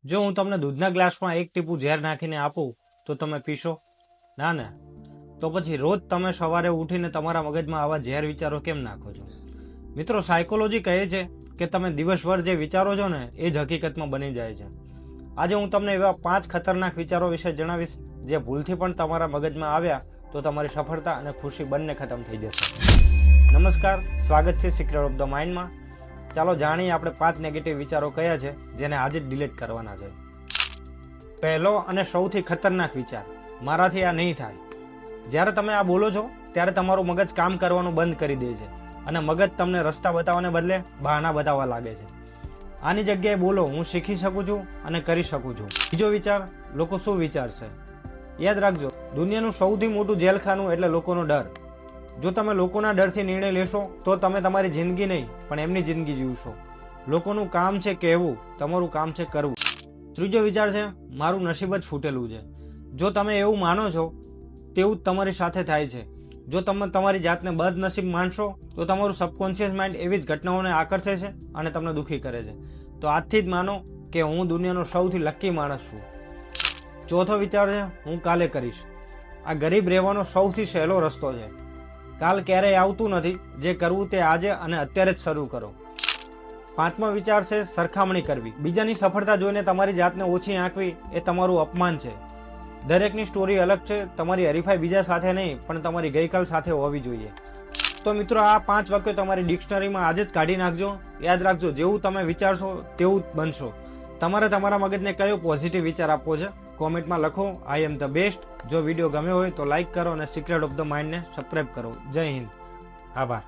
જો હું તમને દૂધના ગ્લાસમાં એક ટીપું ઝેર નાખીને આપું તો તમે પીશો? ના ને. તો પછી રોજ તમે સવારે ઉઠીને તમારા મગજમાં આવા ઝેર વિચારો કેમ નાખો છો? મિત્રો, સાયકોલોજી કહે છે કે તમે દિવસભર જે વિચારો છો ને એ જ હકીકતમાં બની જાય છે. આજે હું તમને એવા 5 ખતરનાક વિચારો વિશે જણાવીશ જે ભૂલથી પણ તમારા મગજમાં આવ્યા તો તમારી સફળતા અને ખુશી બંને ખતમ થઈ જશે. નમસ્કાર, સ્વાગત છે સિક્રેટ ઓફ ધ માઇન્ડમાં. ચાલો જાણીએ આપણે 5 નેગેટિવ વિચારો કયા છે જેને આજે જ ડિલીટ કરવાના છે. પહેલો અને સૌથી ખતરનાક વિચાર, મારાથી આ નહીં થાય. જ્યારે તમે આ બોલો છો ત્યારે તમારું મગજ કામ કરવાનું બંધ કરી દે છે અને મગજ તમને રસ્તા બતાવવાને બદલે બહાના બતાવવા લાગે છે. આની જગ્યાએ બોલો, હું શીખી શકું છું અને કરી શકું છું. બીજો વિચાર, લોકો શું વિચારશે. યાદ રાખજો, દુનિયાનું સૌથી મોટું જેલખાનું એટલે લોકોનો ડર. જો તમે લોકોના ડરથી નિર્ણય લેશો તો તમે તમારી જિંદગી નહીં પણ એમની જિંદગી જીવશો. લોકોનું કામ છે કહેવું, તમારું કામ છે કરવું. ત્રીજો વિચાર છે, મારું નસીબ જ ફૂટેલું છે. જો તમે એવું માનો છો તેવું જ તમારી સાથે થાય છે. જો તમે તમારી જાતને બદનસીબ માનશો તો તમારું સબકોન્શિયસ માઇન્ડ એવી જ ઘટનાઓને આકર્ષે છે અને તમને દુઃખી કરે છે. તો આજથી જ માનો કે હું દુનિયાનો સૌથી લકી માણસ છું. ચોથો વિચાર છે, હું કાલે કરીશ. આ ગરીબ રહેવાનો સૌથી સહેલો રસ્તો છે. કાલ ક્યારેય આવતું નથી. જે કરવું તે આજે અને અત્યારે જ શરૂ કરો. પાંચમો વિચાર છે, સરખામણી કરવી. બીજાની સફળતા જોઈને તમારી જાતને ઓછી આંકવી એ તમારું અપમાન છે. દરેકની સ્ટોરી અલગ છે. તમારી હરીફાઈ બીજા સાથે નહીં પણ તમારી ગઈકાલ સાથે હોવી જોઈએ. તો મિત્રો, આ 5 વાક્યો તમારી ડિક્શનરીમાં આજે જ કાઢી નાખજો. યાદ રાખજો, જેવું તમે વિચારશો તેવું જ બનશો. તમારે તમારા મગજને કયો પોઝિટિવ વિચાર આપવો છે કોમેન્ટમાં લખો. આઈ એમ ધ બેસ્ટ. જો વિડીયો ગમ્યો હોય તો લાઈક કરો અને સિક્રેટ ઓફ ધ માઇન્ડને સબસ્ક્રાઈબ કરો. જય હિન્દ. આભાર.